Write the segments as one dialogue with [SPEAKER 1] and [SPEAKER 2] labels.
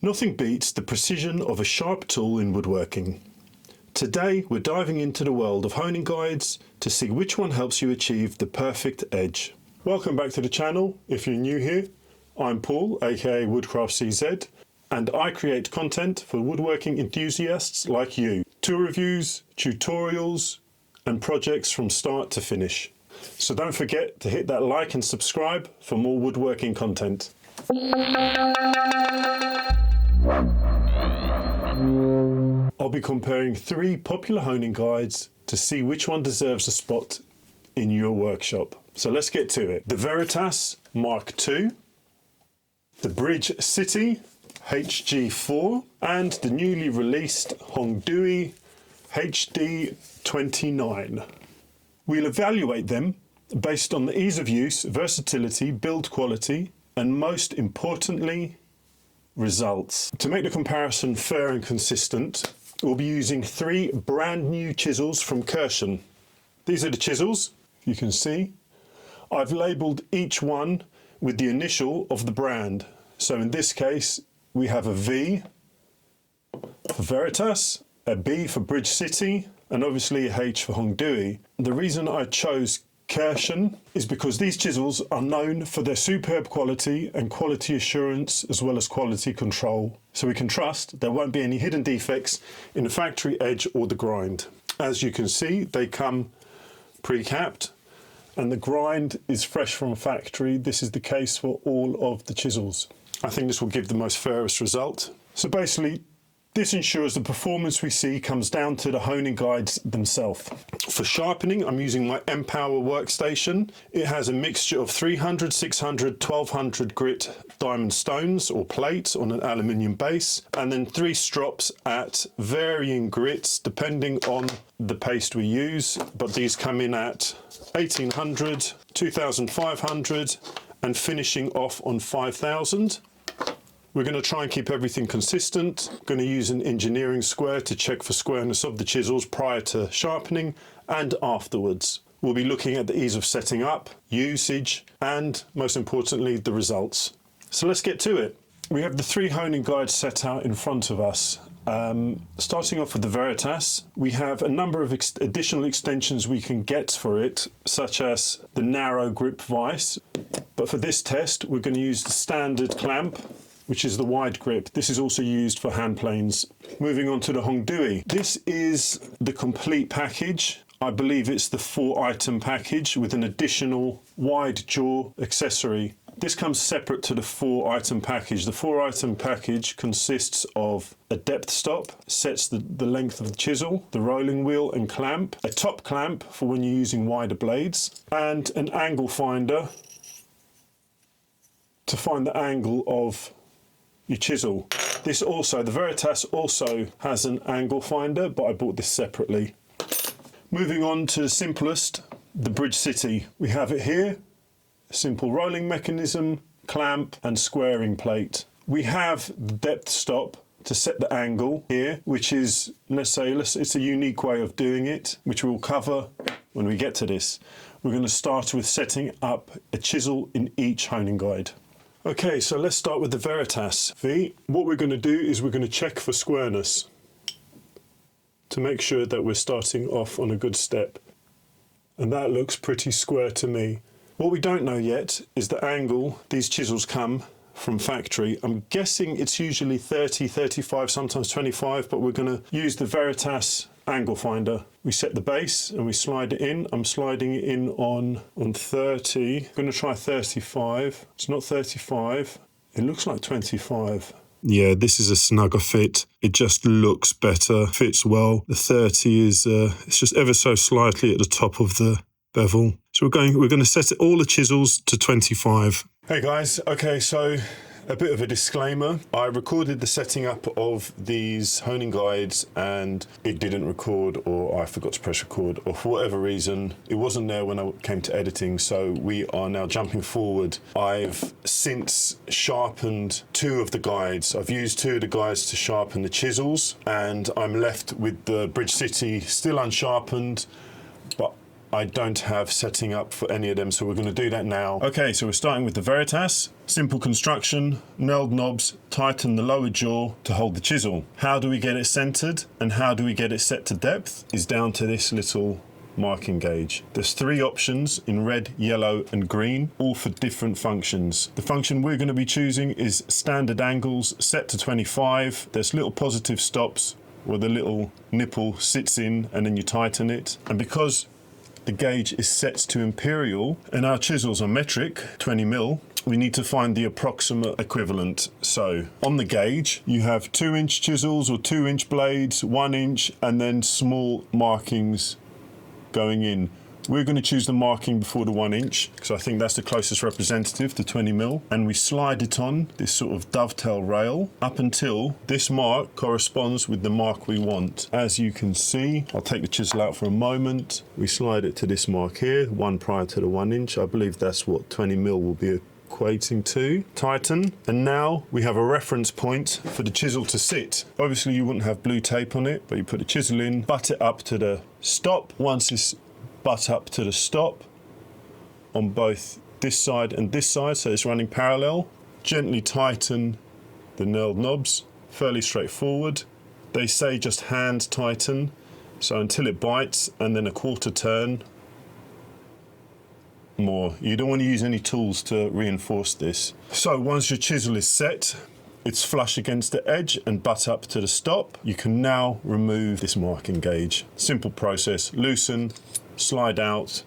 [SPEAKER 1] Nothing beats the precision of a sharp tool in woodworking. Today we're diving into the world of honing guides to see which one helps you achieve the perfect edge. Welcome back to the channel. If you're new here, I'm Paul, aka Woodcraft CZ, and I create content for woodworking enthusiasts like you. Tool reviews, tutorials, and projects from start to finish. So don't forget to hit that like and subscribe for more woodworking content. I'll be comparing 3 popular honing guides to see which one deserves a spot in your workshop. So let's get to it. The Veritas Mark II, the Bridgecity HG4, and the newly released Hongdui HD29. We'll evaluate them based on the ease of use, versatility, build quality, and most importantly, results. To make the comparison fair and consistent, we'll be using 3 brand new chisels from Kirschen. These are the chisels, you can see. I've labelled each one with the initial of the brand. So in this case, we have a V for Veritas, a B for Bridgecity, and obviously a H for Hongdui. The reason I chose Kirschen is because these chisels are known for their superb quality and quality assurance as well as quality control. So we can trust there won't be any hidden defects in the factory edge or the grind. As you can see, they come pre-capped and the grind is fresh from factory. This is the case for all of the chisels. I think this will give the most fairest result. So basically, this ensures the performance we see comes down to the honing guides themselves. For sharpening, I'm using my mkII workstation. It has a mixture of 300, 600, 1200 grit diamond stones or plates on an aluminium base, and then 3 strops at varying grits depending on the paste we use, but these come in at 1800, 2500, and finishing off on 5000. We're going to try and keep everything consistent. Going to use an engineering square to check for squareness of the chisels prior to sharpening and afterwards. We'll be looking at the ease of setting up, usage, and most importantly, the results. So let's get to it. We have the 3 honing guides set out in front of us. Starting off with the Veritas, we have a number of additional extensions we can get for it, such as the narrow grip vise. But for this test, we're going to use the standard clamp, which is the wide grip. This is also used for hand planes. Moving on to the Hongdui. This is the complete package. I believe it's the 4-item package with an additional wide jaw accessory. This comes separate to the 4-item package. The 4-item package consists of a depth stop, sets the length of the chisel, the rolling wheel and clamp, a top clamp for when you're using wider blades, and an angle finder to find the angle of your chisel. The Veritas also has an angle finder, but I bought this separately. Moving on to the simplest, the Bridgecity. We have it here, a simple rolling mechanism, clamp and squaring plate. We have the depth stop to set the angle here, which is, it's a unique way of doing it, which we'll cover when we get to this. We're going to start with setting up a chisel in each honing guide. Okay, so let's start with the Veritas V. What we're going to do is we're going to check for squareness to make sure that we're starting off on a good step. And that looks pretty square to me. What we don't know yet is the angle these chisels come from factory. I'm guessing it's usually 30, 35, sometimes 25, but we're going to use the Veritas angle finder. We set the base and we slide it in. I'm sliding it in on 30. I'm going to try 35. It's not 35. It looks like 25. Yeah, this is a snugger fit. It just looks better, fits well. The 30 is it's just ever so slightly at the top of the bevel. So we're going to set all the chisels to 25. Hey guys, okay, so a bit of a disclaimer. I recorded the setting up of these honing guides and it didn't record, or I forgot to press record, or for whatever reason, it wasn't there when I came to editing, so we are now jumping forward. I've since sharpened 2 of the guides. I've used 2 of the guides to sharpen the chisels, and I'm left with the Bridgecity still unsharpened, but I don't have setting up for any of them, so we're going to do that now. Okay, so we're starting with the Veritas. Simple construction, knurled knobs, tighten the lower jaw to hold the chisel. How do we get it centered and how do we get it set to depth is down to this little marking gauge. There's 3 options in red, yellow and green, all for different functions. The function we're going to be choosing is standard angles set to 25. There's little positive stops where the little nipple sits in and then you tighten it. And because the gauge is set to imperial and our chisels are metric, 20 mil, we need to find the approximate equivalent. So on the gauge, you have 2-inch chisels or 2-inch blades, 1 inch, and then small markings going in. We're going to choose the marking before the 1 inch because I think that's the closest representative to 20 mil. And we slide it on this sort of dovetail rail up until this mark corresponds with the mark we want. As you can see, I'll take the chisel out for a moment. We slide it to this mark here, one prior to the 1 inch. I believe that's what 20 mil will be equating to. Tighten, and now we have a reference point for the chisel to sit. Obviously you wouldn't have blue tape on it, but you put the chisel in, butt it up to the stop. Once it's butt up to the stop on both this side and this side, so it's running parallel, gently tighten the knurled knobs, fairly straightforward. They say just hand tighten, so until it bites and then a quarter turn more. You don't want to use any tools to reinforce this. So once your chisel is set, it's flush against the edge and butt up to the stop, you can now remove this marking gauge. Simple process, loosen, slide out.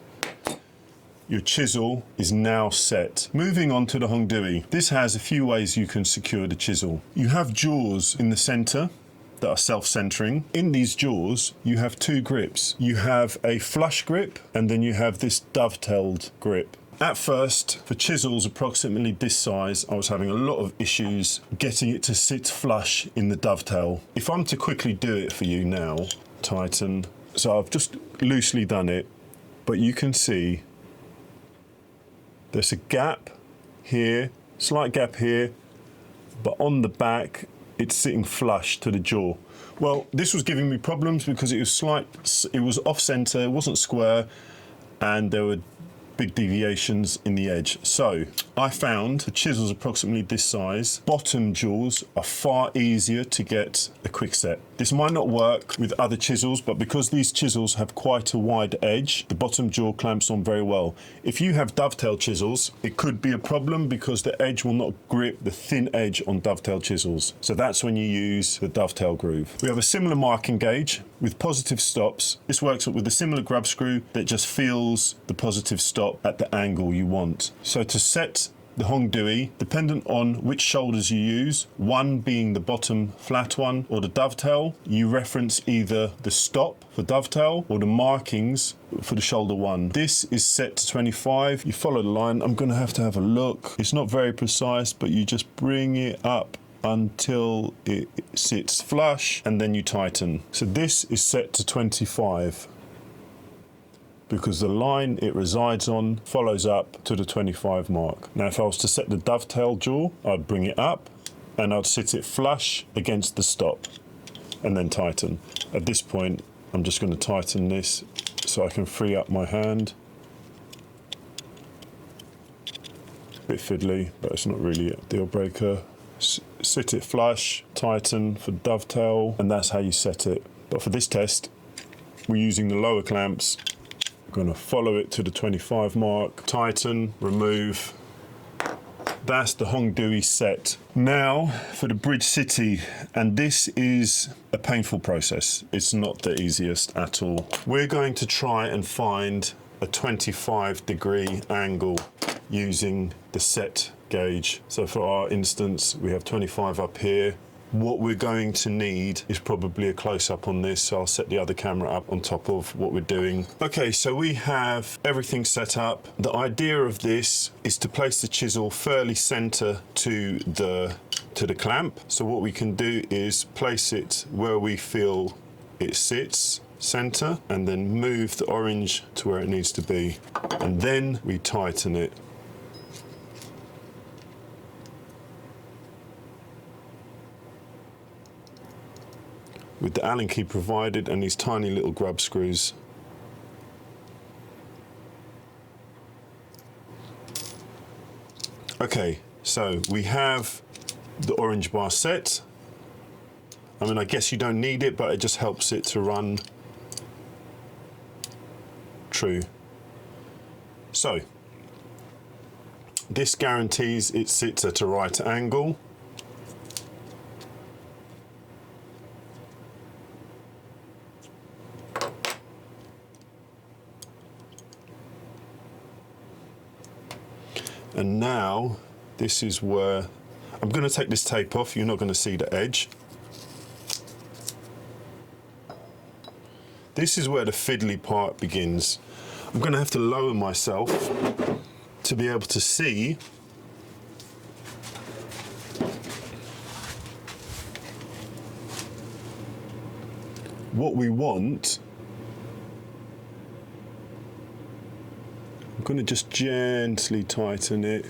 [SPEAKER 1] Your chisel is now set. Moving on to the Hongdui. This has a few ways you can secure the chisel. You have jaws in the center that are self-centering. In these jaws, you have 2 grips. You have a flush grip and then you have this dovetailed grip. At first, for chisels approximately this size, I was having a lot of issues getting it to sit flush in the dovetail. If I'm to quickly do it for you now, tighten. So I've just loosely done it, but you can see there's a gap here, slight gap here, but on the back, it's sitting flush to the jaw. Well, this was giving me problems because it was off center, it wasn't square, and there were big deviations in the edge. So I found the chisels approximately this size. Bottom jaws are far easier to get a quick set. This might not work with other chisels, but because these chisels have quite a wide edge, the bottom jaw clamps on very well. If you have dovetail chisels, it could be a problem because the edge will not grip the thin edge on dovetail chisels. So that's when you use the dovetail groove. We have a similar marking gauge with positive stops. This works with a similar grub screw that just feels the positive stop at the angle you want. So to set the Hongdui, dependent on which shoulders you use, one being the bottom flat one or the dovetail, you reference either the stop for dovetail or the markings for the shoulder one. This is set to 25. You follow the line. I'm going to have a look. It's not very precise, but you just bring it up until it sits flush and then you tighten. So this is set to 25. Because the line it resides on follows up to the 25 mark. Now if I was to set the dovetail jaw, I'd bring it up and I'd sit it flush against the stop and then tighten. At this point, I'm just going to tighten this so I can free up my hand. Bit fiddly, but it's not really a deal breaker. Sit it flush, tighten for dovetail, and that's how you set it. But for this test, we're using the lower clamps. I'm going to follow it to the 25 mark, tighten, remove. That's the Hongdui set. Now for the Bridgecity, and this is a painful process. It's not the easiest at all. We're going to try and find a 25-degree angle using the set gauge. So for our instance, we have 25 up here. What we're going to need is probably a close-up on this, so I'll set the other camera up on top of what we're doing. Okay, so we have everything set up. The idea of this is to place the chisel fairly center to the clamp. So what we can do is place it where we feel it sits, center, and then move the orange to where it needs to be. And then we tighten it. With the Allen key provided and these tiny little grub screws. Okay, so we have the orange bar set. I mean, I guess you don't need it, but it just helps it to run true. So, this guarantees it sits at a right angle. And now, this is where, I'm going to take this tape off, you're not going to see the edge. This is where the fiddly part begins. I'm going to have to lower myself to be able to see what we want. I'm going to just gently tighten it.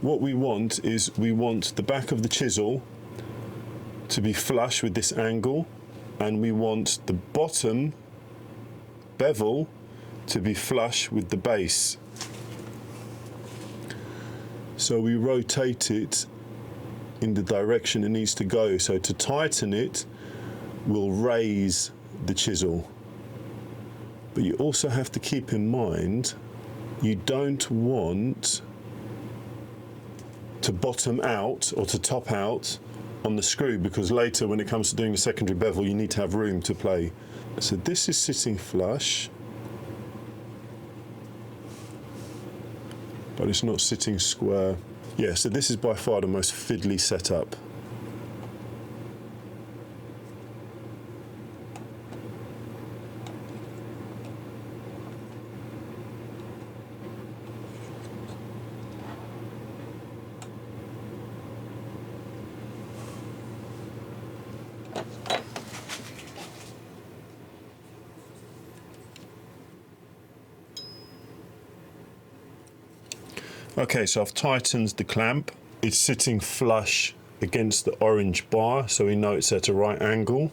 [SPEAKER 1] What we want is we want the back of the chisel to be flush with this angle, and we want the bottom bevel to be flush with the base. So we rotate it in the direction it needs to go. So to tighten it, we'll raise the chisel. But you also have to keep in mind, you don't want to bottom out or to top out on the screw, because later when it comes to doing the secondary bevel, you need to have room to play. So this is sitting flush, but it's not sitting square. Yeah, so this is by far the most fiddly setup. Okay, so I've tightened the clamp. It's sitting flush against the orange bar, so we know it's at a right angle.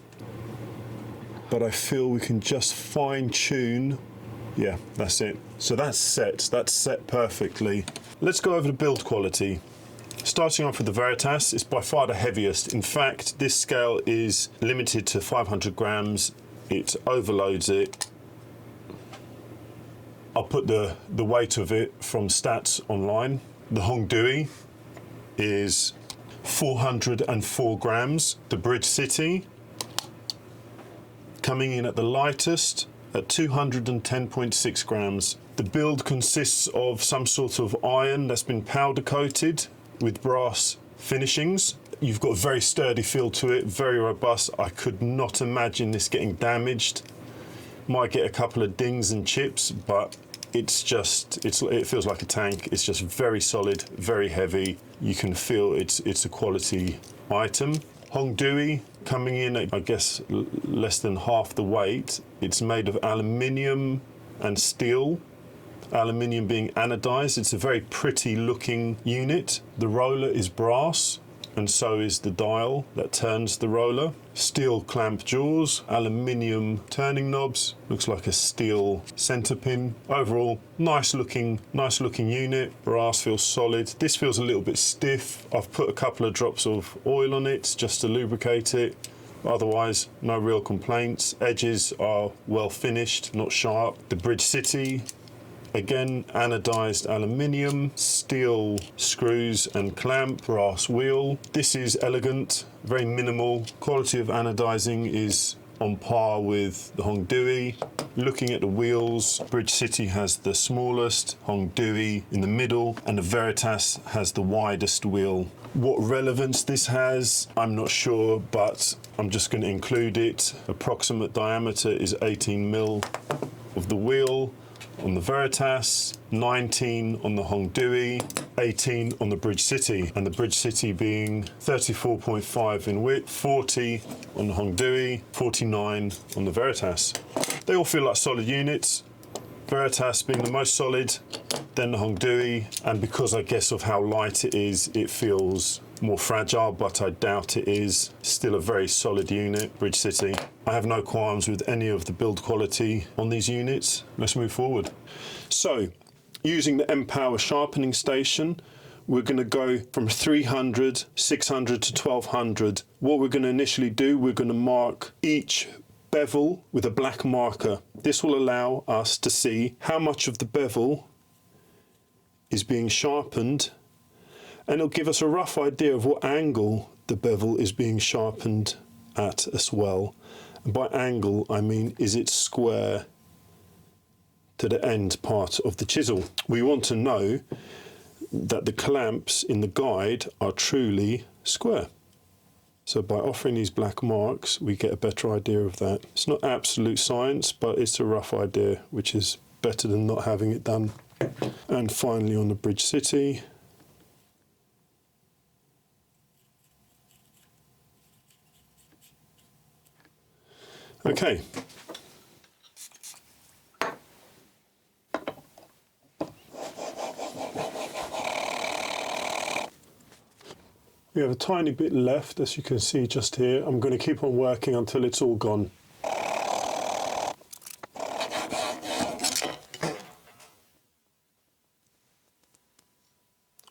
[SPEAKER 1] But I feel we can just fine tune. Yeah, that's it. So that's set perfectly. Let's go over the build quality. Starting off with the Veritas, it's by far the heaviest. In fact, this scale is limited to 500 grams. It overloads it. I'll put the weight of it from stats online. The Hongdui is 404 grams. The Bridgecity coming in at the lightest at 210.6 grams. The build consists of some sort of iron that's been powder coated with brass finishings. You've got a very sturdy feel to it, very robust. I could not imagine this getting damaged. Might get a couple of dings and chips, but it's just, it feels like a tank. It's just very solid, very heavy. You can feel it's a quality item. Hongdui coming in at, I guess, less than half the weight. It's made of aluminium and steel. Aluminium being anodized. It's a very pretty looking unit. The roller is brass, and so is the dial that turns the roller. Steel clamp jaws, aluminium turning knobs, looks like a steel center pin. Overall, nice looking unit. Brass feels solid. This feels a little bit stiff. I've put a couple of drops of oil on it just to lubricate it. Otherwise, no real complaints. Edges are well finished, not sharp. The Bridgecity, again, anodized aluminium, steel screws and clamp, brass wheel. This is elegant, very minimal. Quality of anodizing is on par with the Hongdui. Looking at the wheels, Bridgecity has the smallest, Hongdui in the middle, and the Veritas has the widest wheel. What relevance this has, I'm not sure, but I'm just going to include it. Approximate diameter is 18 mil of the wheel on the Veritas, 19 on the Hongdui, 18 on the Bridgecity, and the Bridgecity being 34.5 in width, 40 on the Hongdui, 49 on the Veritas. They all feel like solid units. Veritas being the most solid, then the Hongdui, and because I guess of how light it is, it feels more fragile, but I doubt it is. Still a very solid unit, Bridgecity. I have no qualms with any of the build quality on these units. Let's move forward. So, using the mkII sharpening station, we're going to go from 300, 600 to 1200. What we're going to initially do, we're going to mark each bevel with a black marker. This will allow us to see how much of the bevel is being sharpened, and it'll give us a rough idea of what angle the bevel is being sharpened at as well. And by angle, I mean, is it square to the end part of the chisel? We want to know that the clamps in the guide are truly square. So by offering these black marks, we get a better idea of that. It's not absolute science, but it's a rough idea, which is better than not having it done. And finally on the Bridgecity, okay. We have a tiny bit left, as you can see just here. I'm going to keep on working until it's all gone.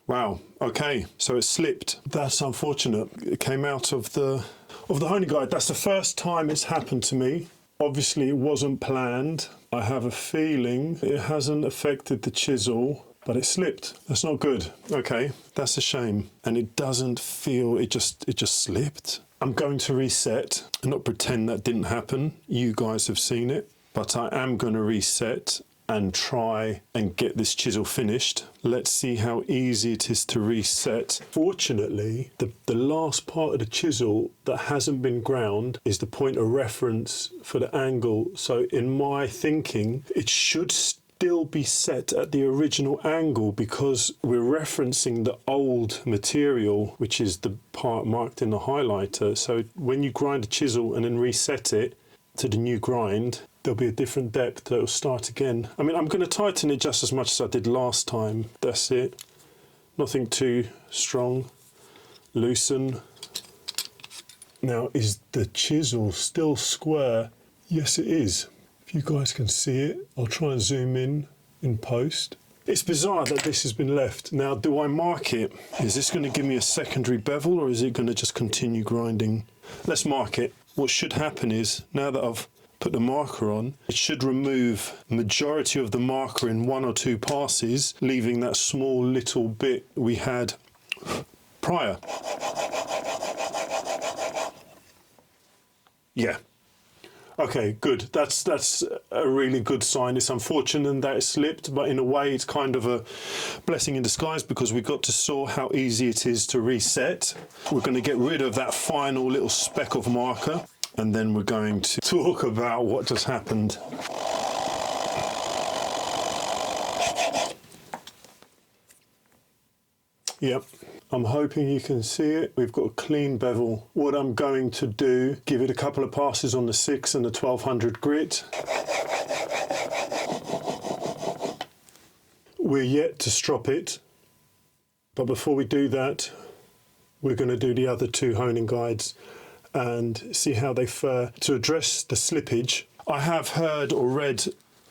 [SPEAKER 1] Wow, okay, so it slipped. That's unfortunate. It came out of the honing guide. That's the first time it's happened to me. Obviously, it wasn't planned. I have a feeling it hasn't affected the chisel, but it slipped. That's not good. Okay, that's a shame. And it doesn't feel, it just slipped. I'm going to reset and not pretend that didn't happen. You guys have seen it, but I am going to reset and try and get this chisel finished. Let's see how easy it is to reset. Fortunately, the last part of the chisel that hasn't been ground is the point of reference for the angle. So in my thinking, it should still be set at the original angle because we're referencing the old material, which is the part marked in the highlighter. So when you grind a chisel and then reset it to the new grind, there'll be a different depth that will start again. I mean, I'm going to tighten it just as much as I did last time. That's it. Nothing too strong. Loosen. Now, is the chisel still square? Yes, it is. If you guys can see it, I'll try and zoom in post. It's bizarre that this has been left. Now, do I mark it? Is this going to give me a secondary bevel, or is it going to just continue grinding? Let's mark it. What should happen is, now that I've put the marker on, it should remove majority of the marker in 1 or 2 passes, leaving that small little bit we had prior. Yeah. Okay, good. That's a really good sign. It's unfortunate that it slipped, but in a way it's kind of a blessing in disguise because we got to saw how easy it is to reset. We're going to get rid of that final little speck of marker, and then we're going to talk about what just happened. Yep. I'm hoping you can see it. We've got a clean bevel. What I'm going to do, give it a couple of passes on the 6 and the 1200 grit. We're yet to strop it, but before we do that, we're going to do the other 2 honing guides and see how they fare. To address the slippage, I have heard or read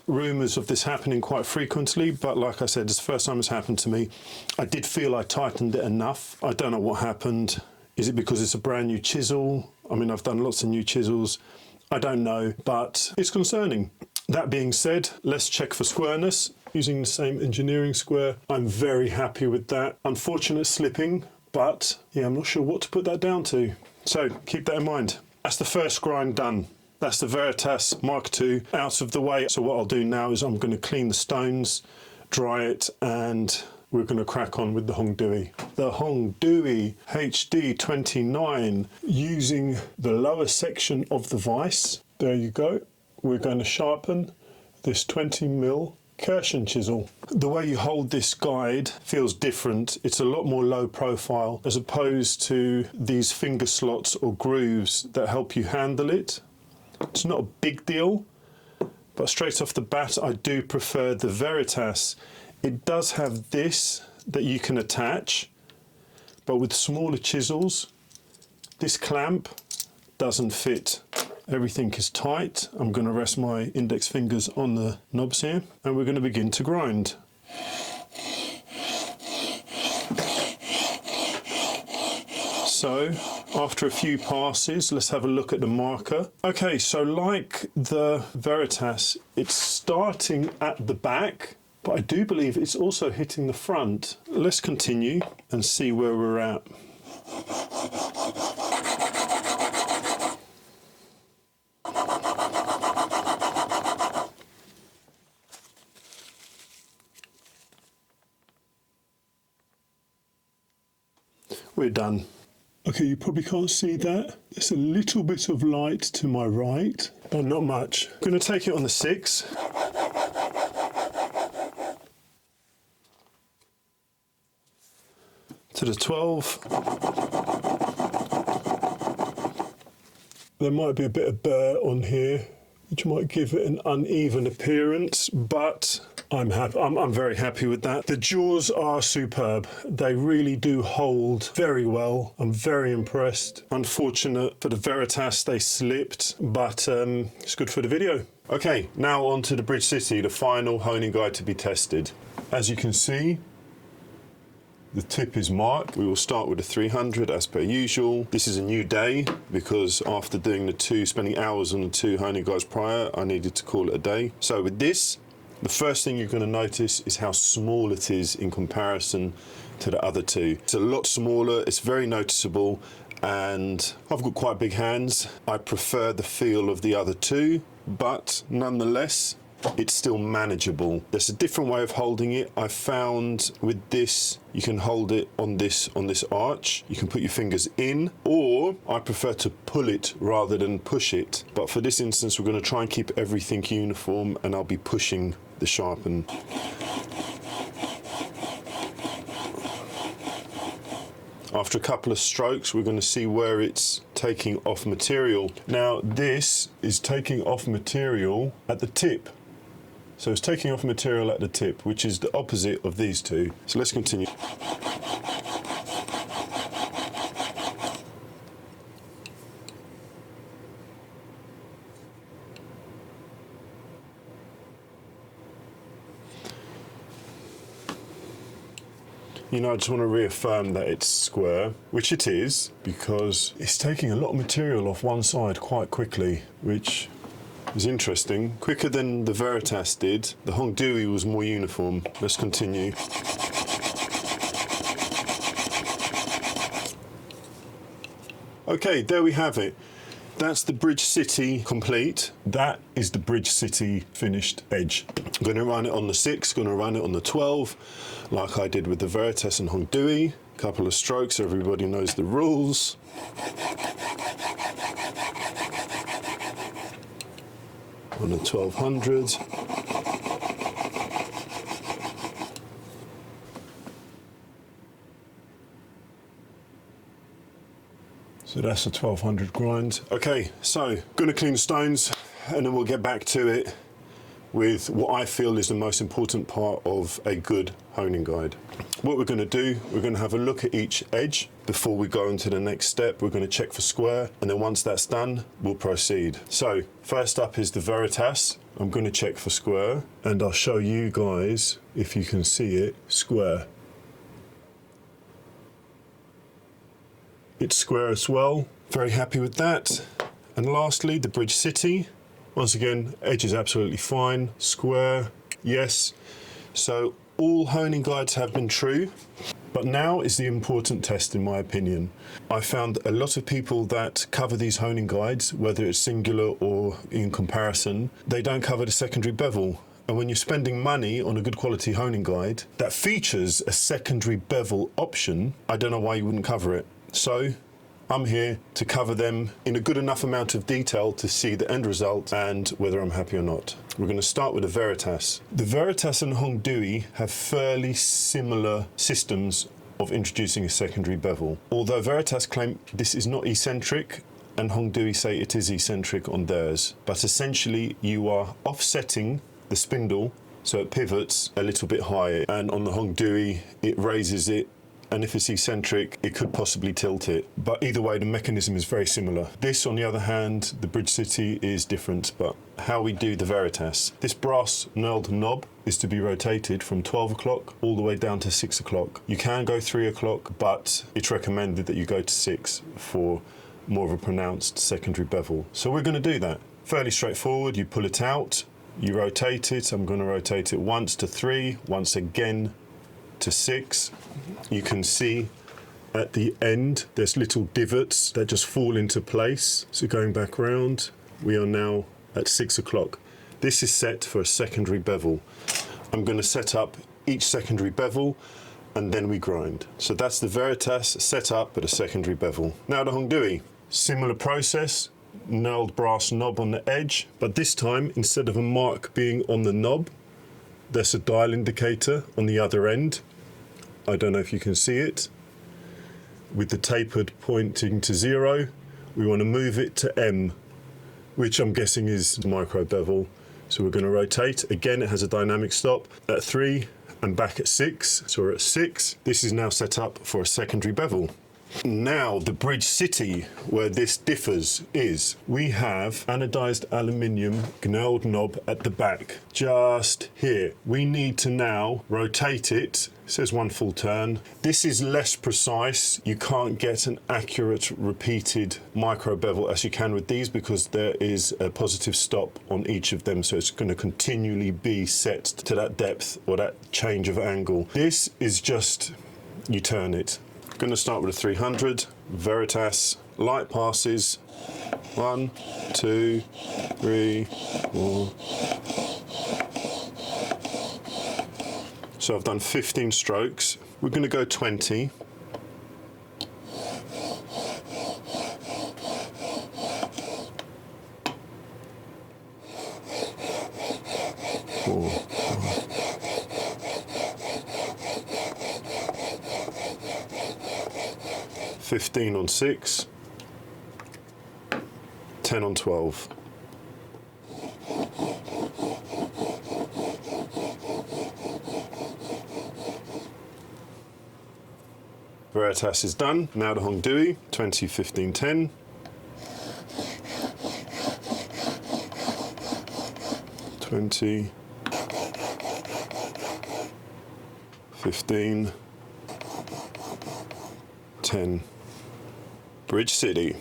[SPEAKER 1] rumours of this happening quite frequently, but like I said, it's the first time it's happened to me. I did feel I tightened it enough. I don't know what happened. Is it because it's a brand new chisel? I mean, I've done lots of new chisels. I don't know, but it's concerning. That being said, let's check for squareness using the same engineering square. I'm very happy with that. Unfortunate slipping, but yeah, I'm not sure what to put that down to. So keep that in mind. That's the first grind done. That's the Veritas Mark II out of the way. So what I'll do now is I'm going to clean the stones, dry it, and we're going to crack on with the Hongdui. The Hongdui HD29, using the lower section of the vise. There you go. We're going to sharpen this 20mm Kirschen chisel. The way you hold this guide feels different. It's a lot more low profile as opposed to these finger slots or grooves that help you handle it. It's not a big deal, But straight off the bat, I do prefer the Veritas. It does have this that you can attach, but with smaller chisels, this clamp doesn't fit. Everything is tight. I'm going to rest my index fingers on the knobs here, and we're going to begin to grind. So, after a few passes, let's have a look at the marker. Okay, so like the Veritas, it's starting at the back, but I do believe it's also hitting the front. Let's continue and see where we're at. We're done. Okay, you probably can't see that. There's a little bit of light to my right, but not much. I'm going to take it on the 6. To the 12. There might be a bit of burr on here, which might give it an uneven appearance, but I'm happy. I'm very happy with that. The jaws are superb. They really do hold very well. I'm very impressed. Unfortunate for the Veritas, they slipped, but it's good for the video. Okay, now on to the Bridgecity, the final honing guide to be tested. As you can see, the tip is marked. We will start with the 300 as per usual. This is a new day because after doing spending hours on the 2 honing guides prior, I needed to call it a day. So with this, the first thing you're going to notice is how small it is in comparison to the other 2. It's a lot smaller, it's very noticeable, and I've got quite big hands. I prefer the feel of the other 2, but nonetheless, it's still manageable. There's a different way of holding it. I found with this, you can hold it on this arch. You can put your fingers in, or I prefer to pull it rather than push it. But for this instance, we're going to try and keep everything uniform, and I'll be pushing the sharpen. After a couple of strokes, we're going to see where it's taking off material. Now, this is taking off material at the tip. So it's taking off material at the tip, which is the opposite of these 2. So let's continue. You know, I just want to reaffirm that it's square, which it is, because it's taking a lot of material off one side quite quickly, which is interesting. Quicker than the Veritas did. The Hongdui was more uniform. Let's continue. Okay, there we have it. That's the Bridgecity complete. That is the Bridgecity finished edge. I'm going to run it on the 6, going to run it on the 12, like I did with the Veritas and Hongdui. Couple of strokes, everybody knows the rules. On the 1200. So that's a 1200 grind. Okay, so gonna clean the stones and then we'll get back to it with what I feel is the most important part of a good honing guide. What we're going to do, we're going to have a look at each edge before we go into the next step. We're going to check for square, and then once that's done, we'll proceed. So first up is the Veritas. I'm going to check for square, and I'll show you guys, if you can see it, square. It's square as well. Very happy with that. And lastly, the Bridgecity. Once again, edge is absolutely fine. Square, yes. So all honing guides have been true, but now is the important test in my opinion. I found a lot of people that cover these honing guides, whether it's singular or in comparison, they don't cover the secondary bevel. And when you're spending money on a good quality honing guide that features a secondary bevel option, I don't know why you wouldn't cover it. So I'm here to cover them in a good enough amount of detail to see the end result and whether I'm happy or not. We're going to start with the Veritas. The Veritas and Hongdui have fairly similar systems of introducing a secondary bevel. Although Veritas claim this is not eccentric, and Hongdui say it is eccentric on theirs. But essentially you are offsetting the spindle so it pivots a little bit higher, and on the Hongdui it raises it, and if it's eccentric it could possibly tilt it. But either way the mechanism is very similar. This on the other hand, the Bridgecity, is different. But how we do the Veritas, this brass knurled knob is to be rotated from 12 o'clock all the way down to 6 o'clock. You can go 3 o'clock, but it's recommended that you go to 6 for more of a pronounced secondary bevel. So we're going to do that. Fairly straightforward. You pull it out, you rotate it. I'm going to rotate it once to 3, once again to 6. You can see at the end there's little divots that just fall into place. So going back round, we are now at 6 o'clock. This is set for a secondary bevel. I'm going to set up each secondary bevel and then we grind. So that's the Veritas set up at a secondary bevel. Now the Hongdui, similar process. Knurled brass knob on the edge, but this time instead of a mark being on the knob, there's a dial indicator on the other end. I don't know if you can see it. With the tapered pointing to 0, we want to move it to M, which I'm guessing is micro bevel. So we're going to rotate. Again, it has a dynamic stop at 3 and back at 6. So we're at 6. This is now set up for a secondary bevel. Now, the Bridgecity, where this differs, is we have anodized aluminium knurled knob at the back, just here. We need to now rotate it. It says 1 full turn. This is less precise. You can't get an accurate repeated micro bevel as you can with these because there is a positive stop on each of them. So it's going to continually be set to that depth or that change of angle. This is just, you turn it. Going to start with a 300, Veritas, light passes, 1, 2, 3, 4. So I've done 15 strokes. We're going to go 20. Four. 15 on 6, 10 on 12. Veritas is done. Now the Hongdui, 20, 15, 10. $20, 15, 10. Bridgecity.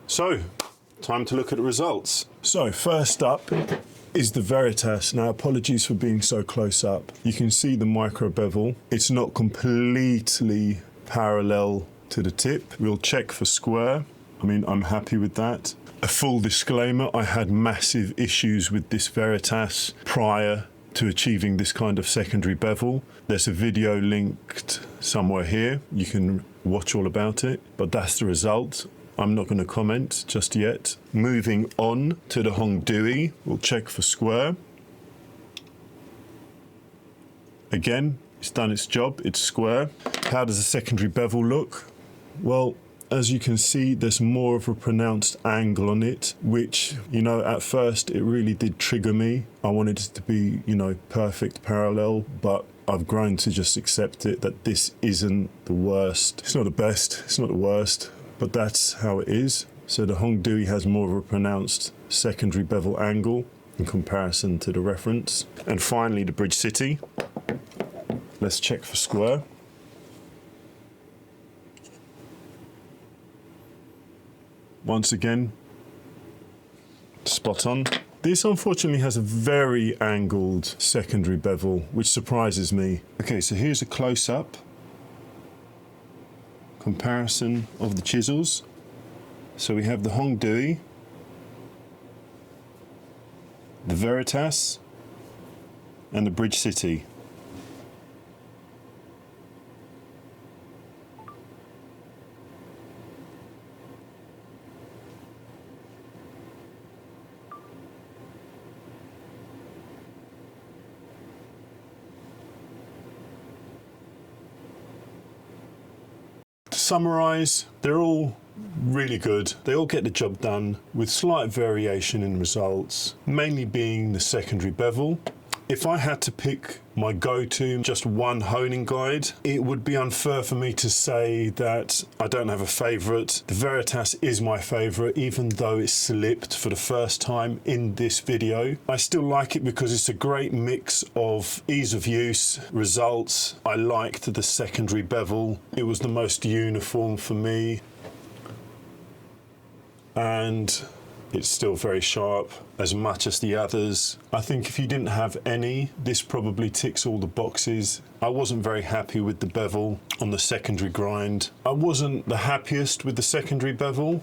[SPEAKER 1] So, time to look at the results. So, first up is the Veritas. Now, apologies for being so close up. You can see the micro bevel. It's not completely parallel to the tip. We'll check for square. I mean, I'm happy with that. A full disclaimer, I had massive issues with this Veritas prior to achieving this kind of secondary bevel. There's a video linked somewhere here. You can watch all about it, but that's the result. I'm not going to comment just yet. Moving on to the Hongdui, we'll check for square. Again, it's done its job, it's square. How does a secondary bevel look? Well, as you can see, there's more of a pronounced angle on it, which, you know, at first it really did trigger me. I wanted it to be, you know, perfect parallel, but I've grown to just accept it that this isn't the worst. It's not the best, it's not the worst, but that's how it is. So the Hongdui has more of a pronounced secondary bevel angle in comparison to the reference. And finally, the Bridgecity. Let's check for square. Once again, spot on. This unfortunately has a very angled secondary bevel, which surprises me. Okay, so here's a close-up comparison of the chisels. So we have the Hongdui, the Veritas, and the Bridgecity. summarise, they're all really good. They all get the job done with slight variation in results, mainly being the secondary bevel. If I had to pick my go-to, just one honing guide, it would be unfair for me to say that I don't have a favourite. The Veritas is my favourite, even though it slipped for the first time in this video. I still like it because it's a great mix of ease of use, results. I liked the secondary bevel. It was the most uniform for me. And it's still very sharp, as much as the others. I think if you didn't have any, this probably ticks all the boxes. I wasn't very happy with the bevel on the secondary grind. I wasn't the happiest with the secondary bevel.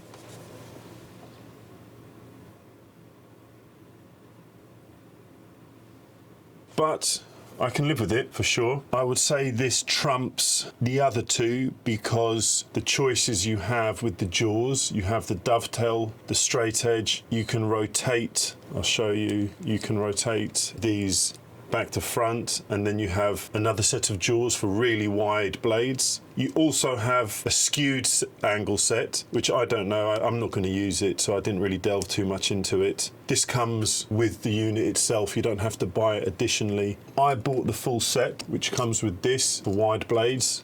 [SPEAKER 1] But I can live with it for sure. I would say this trumps the other two because the choices you have with the jaws, you have the dovetail, the straight edge, you can rotate, I'll show you, you can rotate these back to front, and then you have another set of jaws for really wide blades. You also have a skewed angle set, which I don't know, I'm not going to use it, so I didn't really delve too much into it. This comes with the unit itself, you don't have to buy it additionally. I bought the full set, which comes with this, for wide blades,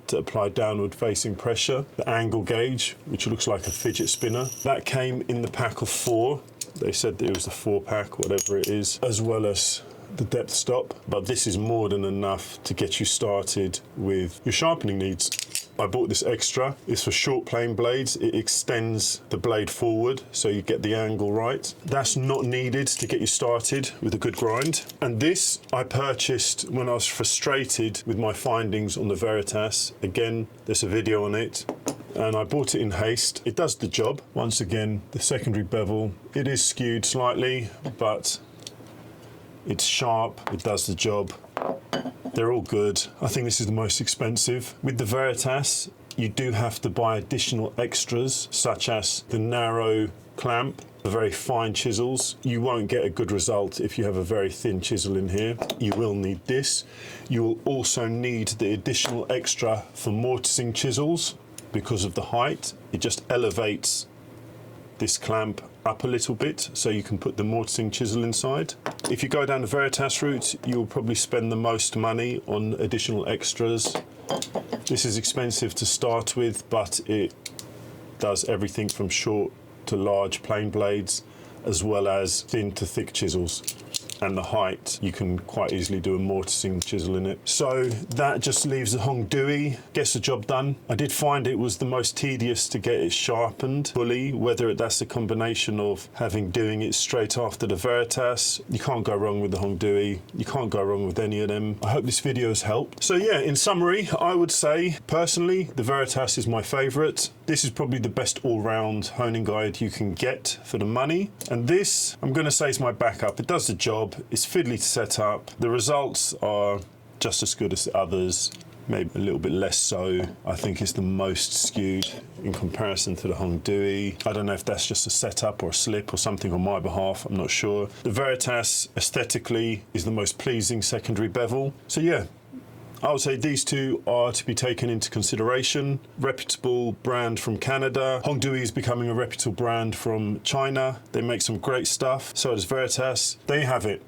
[SPEAKER 1] to apply downward facing pressure. The angle gauge, which looks like a fidget spinner. That came in the pack of 4. They said that it was the 4-pack, whatever it is, as well as the depth stop, but this is more than enough to get you started with your sharpening needs. I bought this extra. It's for short plane blades. It extends the blade forward so you get the angle right. That's not needed to get you started with a good grind. And this I purchased when I was frustrated with my findings on the Veritas. Again, there's a video on it. And I bought it in haste. It does the job. Once again, the secondary bevel, it is skewed slightly, but it's sharp, it does the job. They're all good. I think this is the most expensive. With the Veritas, you do have to buy additional extras, such as the narrow clamp, the very fine chisels. You won't get a good result if you have a very thin chisel in here. You will need this. You will also need the additional extra for mortising chisels because of the height. It just elevates this clamp up a little bit so you can put the mortising chisel inside. If you go down the Veritas route, you'll probably spend the most money on additional extras. This is expensive to start with, but it does everything from short to large plane blades, as well as thin to thick chisels. And the height, you can quite easily do a mortising chisel in it. So that just leaves the Hongdui, gets the job done. I did find it was the most tedious to get it sharpened fully, whether that's a combination of doing it straight after the Veritas. You can't go wrong with the Hongdui. You can't go wrong with any of them. I hope this video has helped. So yeah, in summary, I would say, personally, the Veritas is my favorite. This is probably the best all-round honing guide you can get for the money. And this, I'm gonna say, is my backup. It does the job. It's fiddly to set up. The results are just as good as the others, maybe a little bit less so. I think it's the most skewed in comparison to the Hongdui. I don't know if that's just a setup or a slip or something on my behalf, I'm not sure. The Veritas aesthetically is the most pleasing secondary bevel. So yeah, I would say these two are to be taken into consideration. Reputable brand from Canada. Hongdui is becoming a reputable brand from China. They make some great stuff. So does Veritas. There you have it.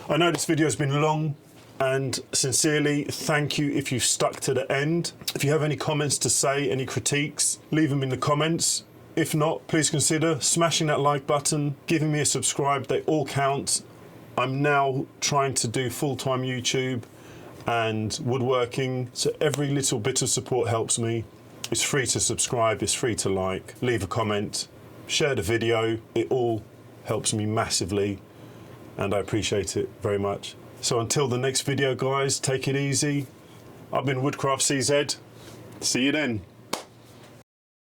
[SPEAKER 1] I know this video has been long, and sincerely, thank you if you've stuck to the end. If you have any comments to say, any critiques, leave them in the comments. If not, please consider smashing that like button, giving me a subscribe. They all count. I'm now trying to do full-time YouTube and woodworking, so every little bit of support helps me. It's free to subscribe, it's free to like, leave a comment, share the video. It all helps me massively, and I appreciate it very much. So until the next video, guys, take it easy. I've been Woodcraft CZ. See you then.